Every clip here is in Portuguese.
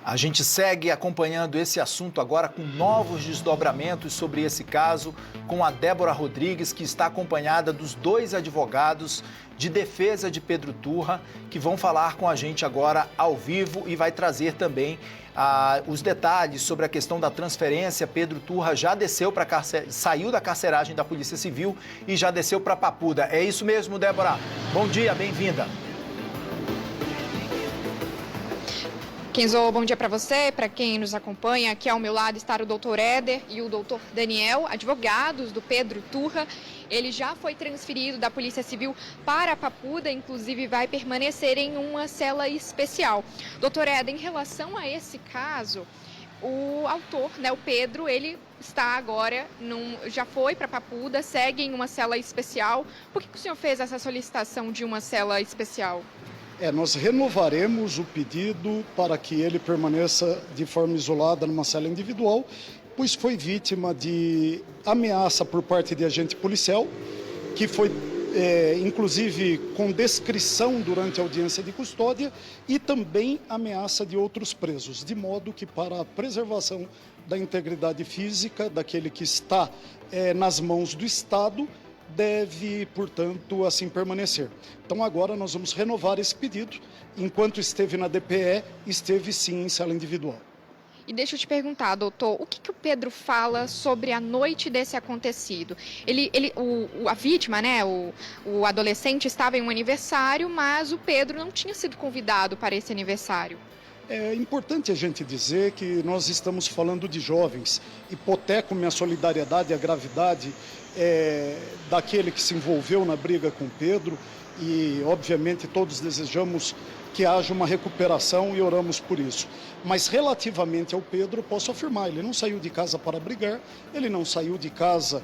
A gente segue acompanhando esse assunto agora com novos desdobramentos sobre esse caso, com a Débora Rodrigues, que está acompanhada dos dois advogados de defesa de Pedro Turra, que vão falar com a gente agora ao vivo e vai trazer também os detalhes sobre a questão da transferência. Pedro Turra já desceu saiu da carceragem da Polícia Civil e já desceu para Papuda. É isso mesmo, Débora? Bom dia, bem-vinda. Kenzo, bom dia para você, para quem nos acompanha. Aqui ao meu lado está o doutor Éder e o doutor Daniel, advogados do Pedro Turra. Ele já foi transferido da Polícia Civil para a Papuda, inclusive vai permanecer em uma cela especial. Doutor Éder, em relação a esse caso, o autor, o Pedro, ele está agora, já foi para a Papuda, segue em uma cela especial. Por que o senhor fez essa solicitação de uma cela especial? Nós renovaremos o pedido para que ele permaneça de forma isolada numa cela individual, pois foi vítima de ameaça por parte de agente policial, que foi inclusive com descrição durante a audiência de custódia, e também ameaça de outros presos, de modo que para a preservação da integridade física daquele que está nas mãos do Estado, deve, portanto, assim permanecer. Então agora nós vamos renovar esse pedido. Enquanto esteve na DPE, esteve sim em cela individual. E deixa eu te perguntar, doutor, o que o Pedro fala sobre a noite desse acontecido? A vítima, o adolescente, estava em um aniversário, mas o Pedro não tinha sido convidado para esse aniversário. É importante a gente dizer que nós estamos falando de jovens. Hipoteco minha solidariedade e a gravidade daquele que se envolveu na briga com Pedro, e obviamente todos desejamos que haja uma recuperação e oramos por isso. Mas relativamente ao Pedro, posso afirmar, ele não saiu de casa para brigar, ele não saiu de casa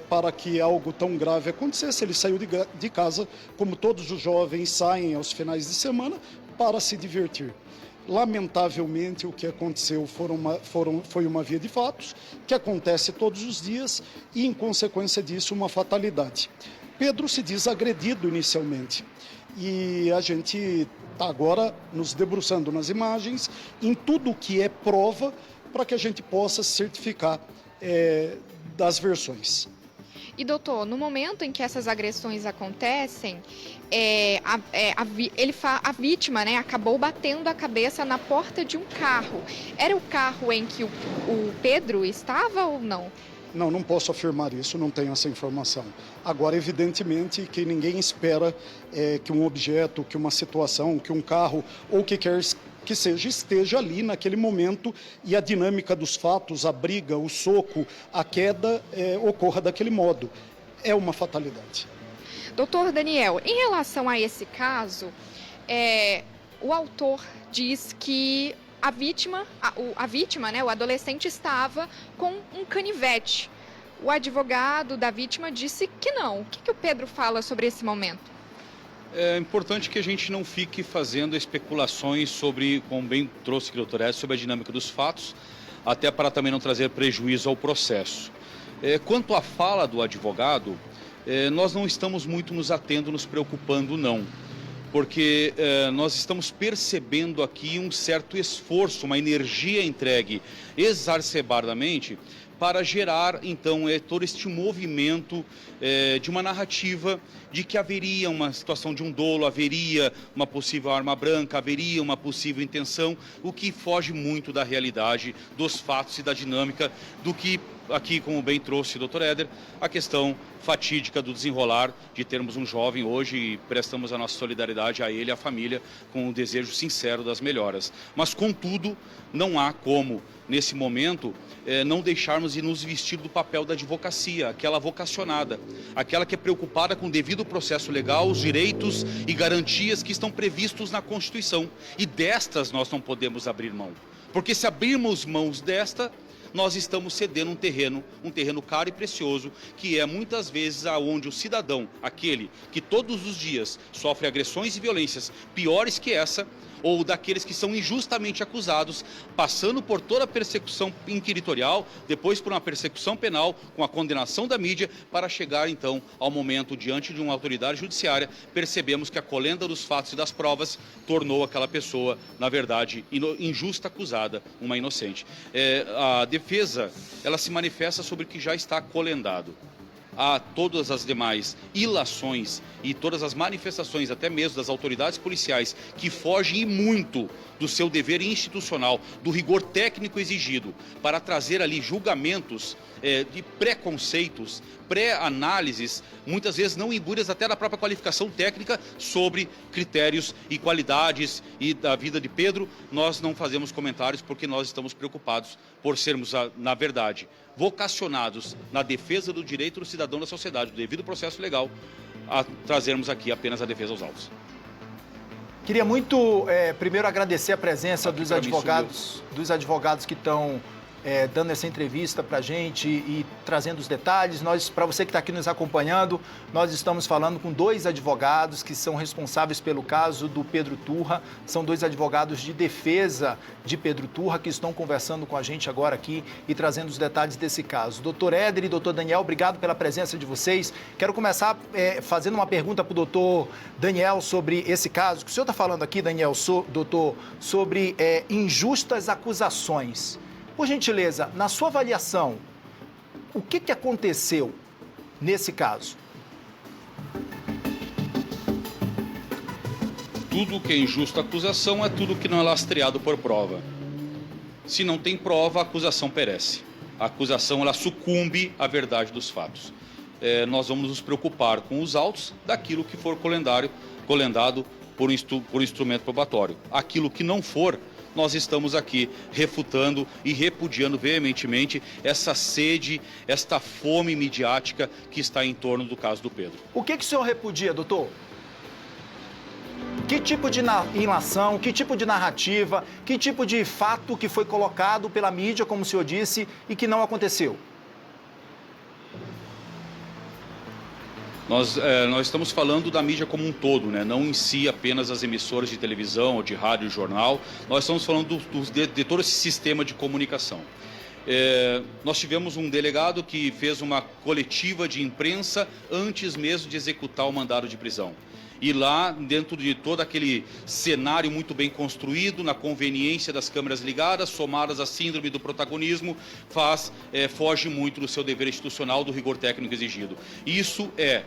para que algo tão grave acontecesse, ele saiu de casa, como todos os jovens saem aos finais de semana, para se divertir. Lamentavelmente, o que aconteceu foi uma via de fatos, que acontece todos os dias e, em consequência disso, uma fatalidade. Pedro se diz agredido inicialmente e a gente está agora nos debruçando nas imagens, em tudo o que é prova, para que a gente possa certificar das versões. E, doutor, no momento em que essas agressões acontecem, a vítima acabou batendo a cabeça na porta de um carro. Era o carro em que o Pedro estava ou não? Não posso afirmar isso, não tenho essa informação. Agora, evidentemente, que ninguém espera que um objeto, que uma situação, que um carro ou o que quer que seja, esteja ali naquele momento e a dinâmica dos fatos, a briga, o soco, a queda ocorra daquele modo. É uma fatalidade. Doutor Daniel, em relação a esse caso, o autor diz que a vítima, o adolescente, estava com um canivete. O advogado da vítima disse que não. O que o Pedro fala sobre esse momento? É importante que a gente não fique fazendo especulações sobre, como bem trouxe o doutor Edson, sobre a dinâmica dos fatos, até para também não trazer prejuízo ao processo. Quanto à fala do advogado, nós não estamos muito nos atendo, nos preocupando, não. Porque nós estamos percebendo aqui um certo esforço, uma energia entregue exacerbadamente para gerar, então, todo este movimento de uma narrativa de que haveria uma situação de um dolo, haveria uma possível arma branca, haveria uma possível intenção, o que foge muito da realidade, dos fatos e da dinâmica do que aqui, como bem trouxe o Dr. Éder, a questão fatídica do desenrolar de termos um jovem hoje e prestamos a nossa solidariedade a ele e à família com um desejo sincero das melhoras. Mas, contudo, não há como, nesse momento, não deixarmos de nos vestir do papel da advocacia, aquela vocacionada, aquela que é preocupada com o devido processo legal, os direitos e garantias que estão previstos na Constituição. E destas nós não podemos abrir mão, porque se abrirmos mãos desta, nós estamos cedendo um terreno caro e precioso, que é muitas vezes aonde o cidadão, aquele que todos os dias sofre agressões e violências piores que essa, ou daqueles que são injustamente acusados, passando por toda a persecução inquisitorial, depois por uma persecução penal, com a condenação da mídia, para chegar então ao momento, diante de uma autoridade judiciária, percebemos que a colenda dos fatos e das provas tornou aquela pessoa, na verdade, injusta acusada, uma inocente. A defesa, ela se manifesta sobre o que já está colendado. A todas as demais ilações e todas as manifestações, até mesmo das autoridades policiais, que fogem e muito do seu dever institucional, do rigor técnico exigido, para trazer ali julgamentos de preconceitos, pré-análises, muitas vezes não imbúrias até da própria qualificação técnica sobre critérios e qualidades e da vida de Pedro, nós não fazemos comentários porque nós estamos preocupados por sermos, na verdade, vocacionados na defesa do direito do cidadão da sociedade, do devido processo legal, a trazermos aqui apenas a defesa aos autos. Queria muito, primeiro, agradecer a presença dos advogados que estão dando essa entrevista para a gente e trazendo os detalhes. Para você que está aqui nos acompanhando, nós estamos falando com 2 advogados que são responsáveis pelo caso do Pedro Turra. São 2 advogados de defesa de Pedro Turra que estão conversando com a gente agora aqui e trazendo os detalhes desse caso. Doutor Éder e doutor Daniel, obrigado pela presença de vocês. Quero começar fazendo uma pergunta para o doutor Daniel sobre esse caso. O que o senhor está falando aqui, Daniel, doutor, sobre injustas acusações. Por gentileza, na sua avaliação, o que aconteceu nesse caso? Tudo que é injusta acusação é tudo que não é lastreado por prova. Se não tem prova, a acusação perece. A acusação ela sucumbe à verdade dos fatos. Nós vamos nos preocupar com os autos daquilo que for colendado por instrumento probatório. Aquilo que não for, nós estamos aqui refutando e repudiando veementemente essa sede, esta fome midiática que está em torno do caso do Pedro. O que o senhor repudia, doutor? Que tipo de ilação, que tipo de narrativa, que tipo de fato que foi colocado pela mídia, como o senhor disse, e que não aconteceu? Nós estamos falando da mídia como um todo, né? Não em si apenas as emissoras de televisão, ou de rádio e jornal. Nós estamos falando de todo esse sistema de comunicação. Nós tivemos um delegado que fez uma coletiva de imprensa antes mesmo de executar o mandado de prisão. E lá, dentro de todo aquele cenário muito bem construído, na conveniência das câmeras ligadas, somadas à síndrome do protagonismo, foge muito do seu dever institucional, do rigor técnico exigido. Isso é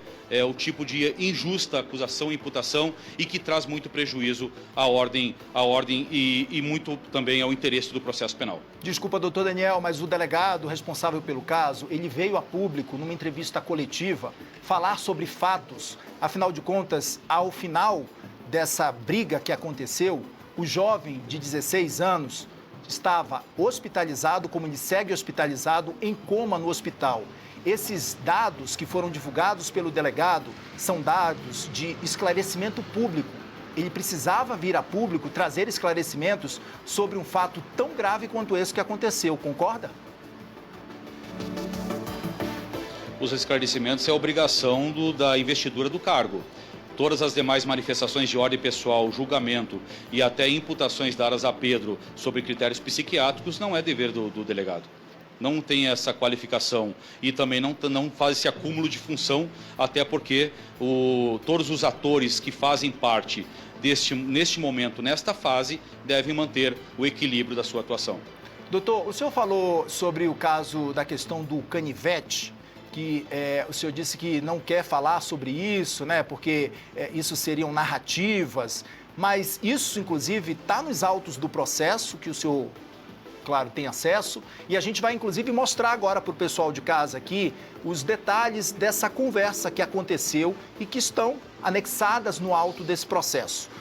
o tipo de injusta acusação e imputação e que traz muito prejuízo à ordem e muito também ao interesse do processo penal. Desculpa, doutor Daniel, mas o delegado responsável pelo caso, ele veio a público, numa entrevista coletiva, falar sobre fatos. Afinal de contas, ao final dessa briga que aconteceu, o jovem de 16 anos estava hospitalizado, como ele segue hospitalizado, em coma no hospital. Esses dados que foram divulgados pelo delegado são dados de esclarecimento público. Ele precisava vir a público trazer esclarecimentos sobre um fato tão grave quanto esse que aconteceu, concorda? Os esclarecimentos é a obrigação da investidura do cargo. Todas as demais manifestações de ordem pessoal, julgamento e até imputações dadas a Pedro sobre critérios psiquiátricos não é dever do delegado. Não tem essa qualificação e também não faz esse acúmulo de função, até porque todos os atores que fazem parte neste momento, nesta fase, devem manter o equilíbrio da sua atuação. Doutor, o senhor falou sobre o caso da questão do canivete, que o senhor disse que não quer falar sobre isso, né? Porque isso seriam narrativas, mas isso, inclusive, está nos autos do processo, que o senhor, claro, tem acesso, e a gente vai, inclusive, mostrar agora para o pessoal de casa aqui os detalhes dessa conversa que aconteceu e que estão anexadas no auto desse processo.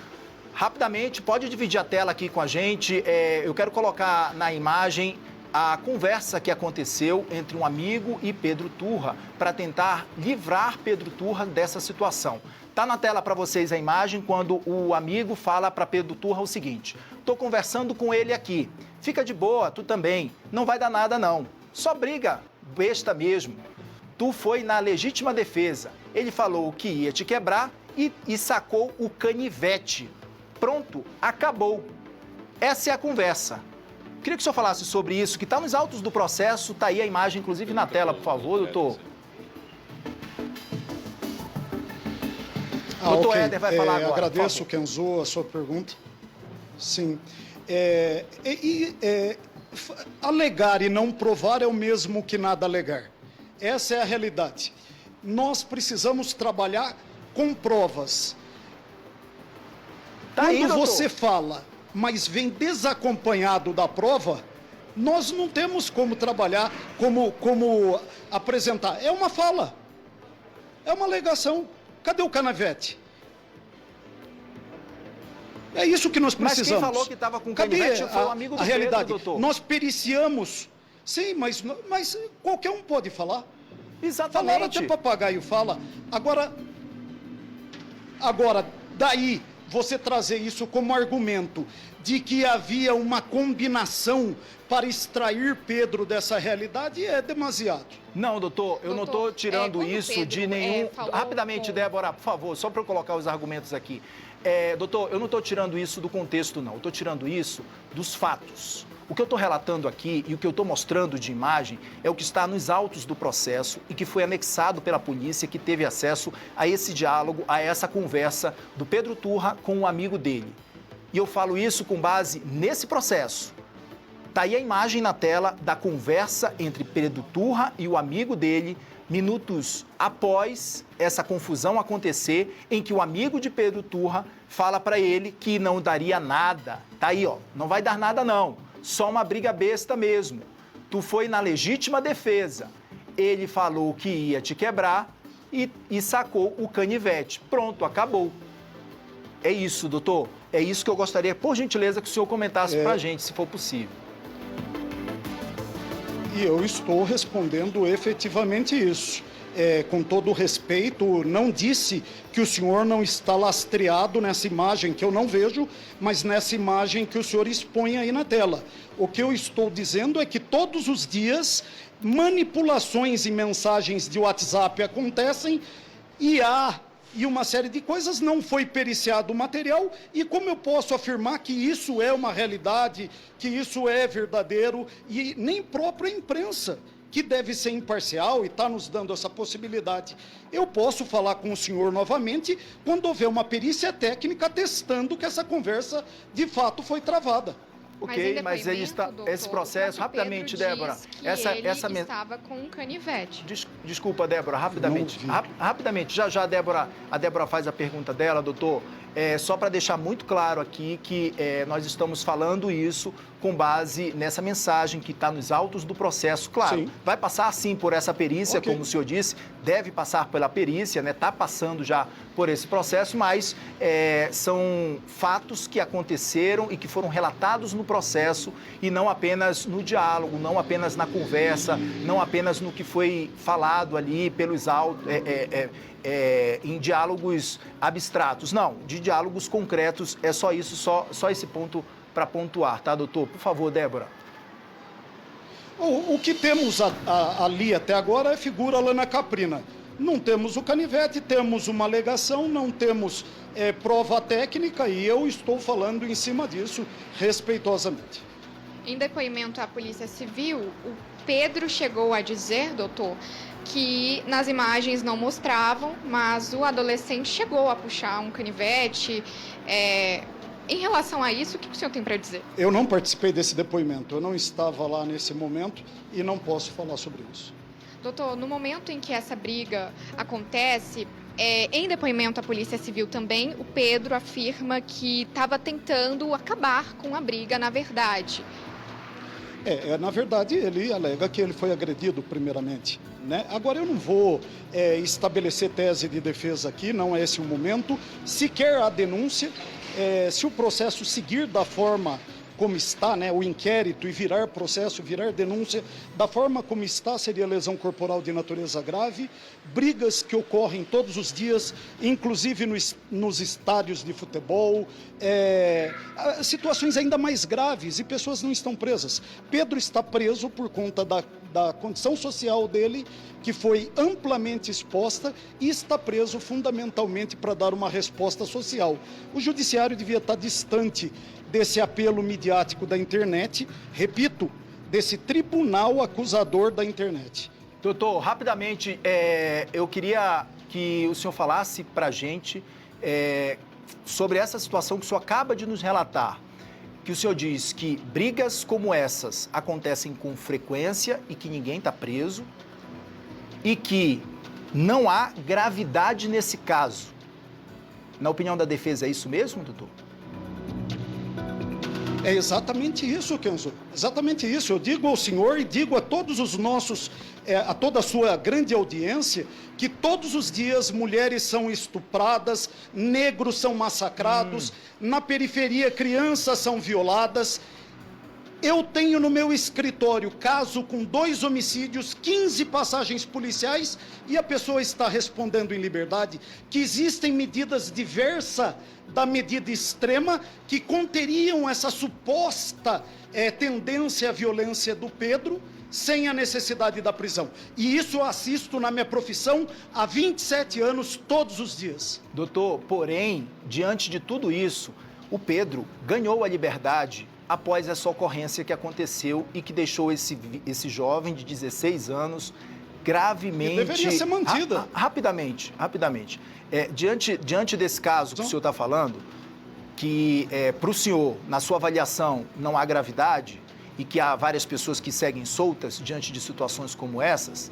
Rapidamente, pode dividir a tela aqui com a gente, eu quero colocar na imagem a conversa que aconteceu entre um amigo e Pedro Turra para tentar livrar Pedro Turra dessa situação. Está na tela para vocês a imagem quando o amigo fala para Pedro Turra o seguinte: estou conversando com ele aqui, fica de boa, tu também, não vai dar nada não, só briga, besta mesmo. Tu foi na legítima defesa, ele falou que ia te quebrar e sacou o canivete. pronto, acabou. Essa é a conversa. Queria que o senhor falasse sobre isso, que está nos autos do processo, está aí a imagem, inclusive, na tela, por favor, doutor. Doutor ok. Éder vai falar agora. Agradeço, Kenzo, a sua pergunta. Sim. Alegar e não provar é o mesmo que nada alegar. Essa é a realidade. Nós precisamos trabalhar com provas. Tá aí, Quando doutor. você fala, mas vem desacompanhado da prova, nós não temos como trabalhar, como apresentar. É uma fala. É uma alegação. Cadê o canivete? É isso que nós precisamos. Mas quem falou que estava com Cadê canivete foi um amigo do a realidade? Pedro, doutor. Nós periciamos. Sim, mas qualquer um pode falar. Exatamente. Falaram, até papagaio fala. Agora, daí você trazer isso como argumento de que havia uma combinação para extrair Pedro dessa realidade é demasiado. Não, doutor, eu não estou tirando quando isso Pedro, de nenhum... Rapidamente, com... Débora, por favor, só para eu colocar os argumentos aqui. Doutor, eu não estou tirando isso do contexto, não. Eu estou tirando isso dos fatos. O que eu estou relatando aqui e o que eu estou mostrando de imagem é o que está nos autos do processo e que foi anexado pela polícia, que teve acesso a esse diálogo, a essa conversa do Pedro Turra com um amigo dele. E eu falo isso com base nesse processo. Está aí a imagem na tela da conversa entre Pedro Turra e o amigo dele, minutos após essa confusão acontecer, em que o amigo de Pedro Turra fala para ele que não daria nada. Tá aí, ó, não vai dar nada não, só uma briga besta mesmo. Tu foi na legítima defesa. Ele falou que ia te quebrar e sacou o canivete. Pronto, acabou. É isso, doutor. É isso que eu gostaria, por gentileza, que o senhor comentasse para a gente, se for possível. E eu estou respondendo efetivamente isso. Com todo o respeito, não disse que o senhor não está lastreado nessa imagem, que eu não vejo, mas nessa imagem que o senhor expõe aí na tela. O que eu estou dizendo é que todos os dias manipulações e mensagens de WhatsApp acontecem e uma série de coisas, não foi periciado o material, e como eu posso afirmar que isso é uma realidade, que isso é verdadeiro, e nem própria imprensa, que deve ser imparcial e está nos dando essa possibilidade. Eu posso falar com o senhor novamente quando houver uma perícia técnica testando que essa conversa de fato foi travada. Ok, mas ele está, doutor, esse processo, rapidamente, Débora, ele estava com um canivete. Desculpa, Débora, rapidamente. Rapidamente, já a Débora faz a pergunta dela, doutor. Só para deixar muito claro aqui que nós estamos falando isso com base nessa mensagem que está nos autos do processo. Claro, sim, vai passar sim por essa perícia, okay, como o senhor disse, deve passar pela perícia, né? Está passando já por esse processo, mas são fatos que aconteceram e que foram relatados no processo e não apenas no diálogo, não apenas na conversa, não apenas no que foi falado ali pelos autos, em diálogos abstratos, não, de diálogos concretos, é só isso, só esse ponto para pontuar, tá, doutor? Por favor, Débora. O que temos ali até agora é figura Lana Caprina. Não temos o canivete, temos uma alegação, não temos prova técnica e eu estou falando em cima disso respeitosamente. Em depoimento à Polícia Civil, o Pedro chegou a dizer, doutor, que nas imagens não mostravam, mas o adolescente chegou a puxar um canivete. Em relação a isso, o que o senhor tem para dizer? Eu não participei desse depoimento, eu não estava lá nesse momento e não posso falar sobre isso. Doutor, no momento em que essa briga acontece, em depoimento à Polícia Civil também, o Pedro afirma que estava tentando acabar com a briga, na verdade. Na verdade, ele alega que ele foi agredido primeiramente, né? Agora, eu não vou estabelecer tese de defesa aqui, não é esse o momento. Se quer a denúncia, se o processo seguir da forma como está, né, o inquérito e virar processo, virar denúncia, da forma como está, seria lesão corporal de natureza grave, brigas que ocorrem todos os dias, inclusive nos estádios de futebol, situações ainda mais graves e pessoas não estão presas. Pedro está preso por conta da condição social dele, que foi amplamente exposta, e está preso fundamentalmente para dar uma resposta social. O judiciário devia estar distante desse apelo midiático da internet, repito, desse tribunal acusador da internet. Doutor, rapidamente, eu queria que o senhor falasse para a gente sobre essa situação que o senhor acaba de nos relatar, que o senhor diz que brigas como essas acontecem com frequência e que ninguém está preso e que não há gravidade nesse caso. Na opinião da defesa, é isso mesmo, doutor? É exatamente isso, Kenzo. Exatamente isso. Eu digo ao senhor e digo a todos os nossos, a toda a sua grande audiência, que todos os dias mulheres são estupradas, negros são massacrados, na periferia crianças são violadas. Eu tenho no meu escritório caso com 2 homicídios, 15 passagens policiais e a pessoa está respondendo em liberdade, que existem medidas diversas da medida extrema que conteriam essa suposta tendência à violência do Pedro sem a necessidade da prisão. E isso eu assisto na minha profissão há 27 anos, todos os dias. Doutor, porém, diante de tudo isso, o Pedro ganhou a liberdade após essa ocorrência que aconteceu e que deixou esse jovem de 16 anos gravemente... E deveria ser mantida. Rapidamente. Diante desse caso que o senhor está falando, que para o senhor, na sua avaliação, não há gravidade e que há várias pessoas que seguem soltas diante de situações como essas,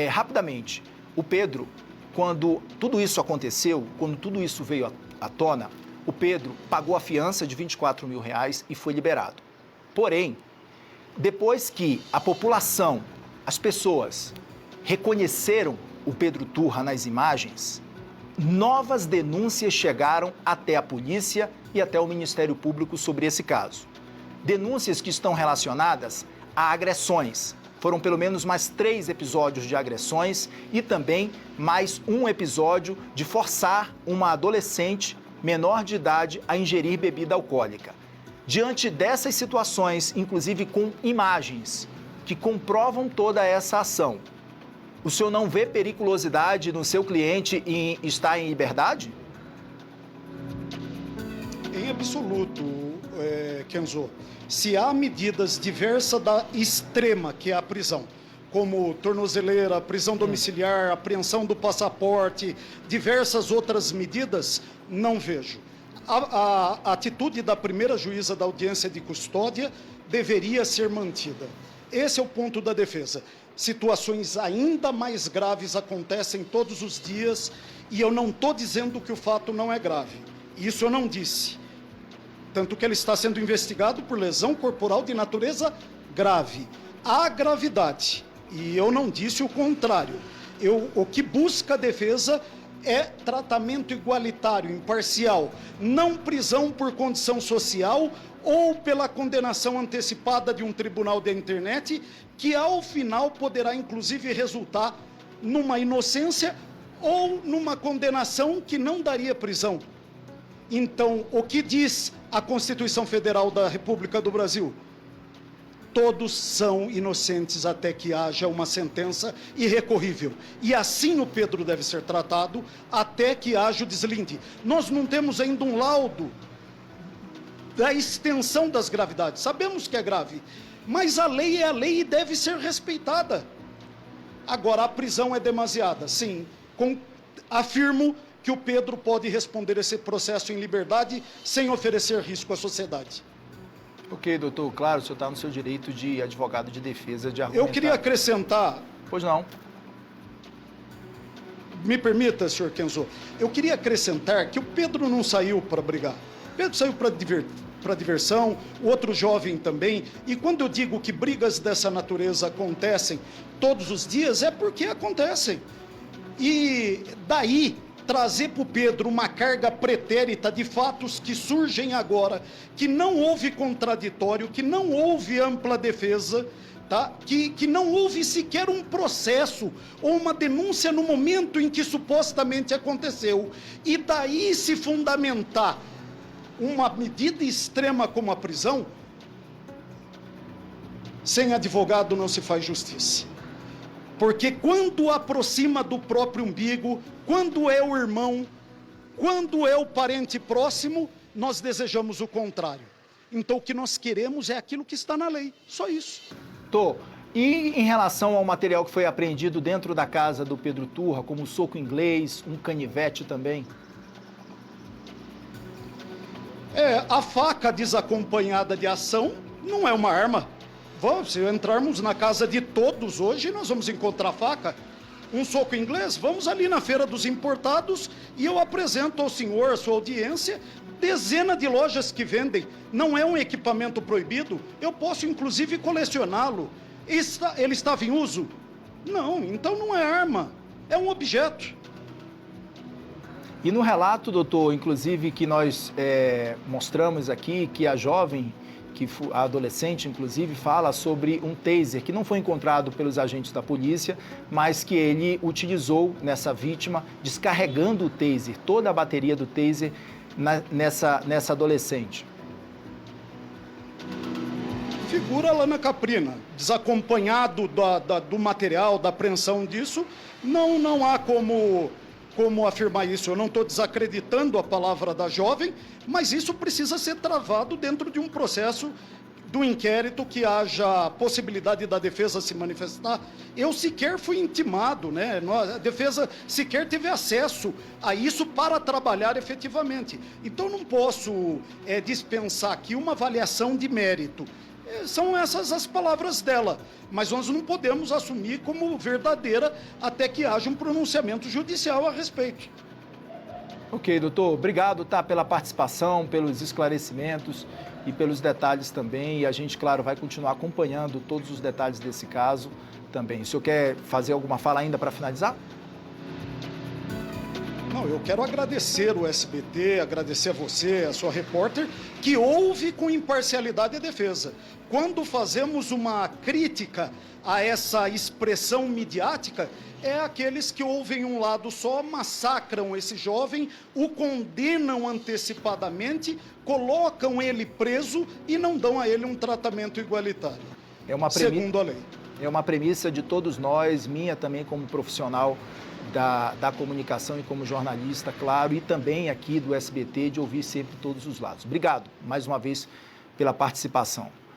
rapidamente, o Pedro, quando tudo isso aconteceu, quando tudo isso veio à tona, o Pedro pagou a fiança de R$24 mil e foi liberado. Porém, depois que a população, as pessoas, reconheceram o Pedro Turra nas imagens, novas denúncias chegaram até a polícia e até o Ministério Público sobre esse caso. Denúncias que estão relacionadas a agressões. Foram pelo menos mais 3 episódios de agressões e também mais um episódio de forçar uma adolescente menor de idade a ingerir bebida alcoólica. Diante dessas situações, inclusive com imagens que comprovam toda essa ação, o senhor não vê periculosidade no seu cliente em estar em liberdade? Em absoluto, Kenzo. Se há medidas diversas da extrema, que é a prisão, como tornozeleira, prisão domiciliar, apreensão do passaporte, diversas outras medidas, não vejo. A atitude da primeira juíza da audiência de custódia deveria ser mantida. Esse é o ponto da defesa. Situações ainda mais graves acontecem todos os dias e eu não estou dizendo que o fato não é grave. Isso eu não disse. Tanto que ele está sendo investigado por lesão corporal de natureza grave. Há gravidade. E eu não disse o contrário. O que busca a defesa é tratamento igualitário, imparcial, não prisão por condição social ou pela condenação antecipada de um tribunal da internet, que ao final poderá inclusive resultar numa inocência ou numa condenação que não daria prisão. Então, o que diz a Constituição Federal da República do Brasil? Todos são inocentes até que haja uma sentença irrecorrível. E assim o Pedro deve ser tratado até que haja o deslinde. Nós não temos ainda um laudo da extensão das gravidades. Sabemos que é grave, mas a lei é a lei e deve ser respeitada. Agora, a prisão é demasiada. Sim, afirmo que o Pedro pode responder esse processo em liberdade sem oferecer risco à sociedade. Ok, doutor, claro, o senhor está no seu direito de advogado de defesa, de argumentar. Eu queria acrescentar... Pois não. Me permita, senhor Kenzo, eu queria acrescentar que o Pedro não saiu para brigar. O Pedro saiu para diversão, o outro jovem também. E quando eu digo que brigas dessa natureza acontecem todos os dias, é porque acontecem. E daí... trazer para o Pedro uma carga pretérita de fatos que surgem agora, que não houve contraditório, que não houve ampla defesa, tá? que não houve sequer um processo ou uma denúncia no momento em que supostamente aconteceu, e daí se fundamentar uma medida extrema como a prisão, Sem advogado não se faz justiça. Porque quando aproxima do próprio umbigo, quando é o irmão, quando é o parente próximo, nós desejamos o contrário. Então o que nós queremos é aquilo que está na lei, só isso. E em relação ao material que foi apreendido dentro da casa do Pedro Turra, como o soco inglês, um canivete também? A faca desacompanhada de ação não é uma arma. Se entrarmos na casa de todos hoje, nós vamos encontrar faca. Um soco inglês, vamos ali na Feira dos Importados e eu apresento ao senhor, à sua audiência, dezenas de lojas que vendem. Não é um equipamento proibido, eu posso inclusive colecioná-lo. Ele estava em uso? Não, então não é arma, é um objeto. E no relato, doutor, inclusive, que nós mostramos aqui, que a jovem, a adolescente, inclusive, fala sobre um taser que não foi encontrado pelos agentes da polícia, mas que ele utilizou nessa vítima, descarregando o taser, toda a bateria do taser nessa adolescente. Figura Lana Caprina, desacompanhado do material, da apreensão disso, não há como afirmar isso. Eu não estou desacreditando a palavra da jovem, mas isso precisa ser travado dentro de um processo do inquérito, que haja possibilidade da defesa se manifestar. Eu sequer fui intimado, né? A defesa sequer teve acesso a isso para trabalhar efetivamente. Então não posso dispensar aqui uma avaliação de mérito. São essas as palavras dela, mas nós não podemos assumir como verdadeira até que haja um pronunciamento judicial a respeito. Ok, doutor, obrigado pela participação, pelos esclarecimentos e pelos detalhes também. E a gente, claro, vai continuar acompanhando todos os detalhes desse caso também. O senhor quer fazer alguma fala ainda para finalizar? Não, eu quero agradecer o SBT, agradecer a você, a sua repórter, que ouve com imparcialidade a defesa. Quando fazemos uma crítica a essa expressão midiática, é aqueles que ouvem um lado só, massacram esse jovem, o condenam antecipadamente, colocam ele preso e não dão a ele um tratamento igualitário, segundo a lei. É uma premissa de todos nós, minha também como profissional da comunicação e como jornalista, claro, e também aqui do SBT, de ouvir sempre todos os lados. Obrigado, mais uma vez, pela participação.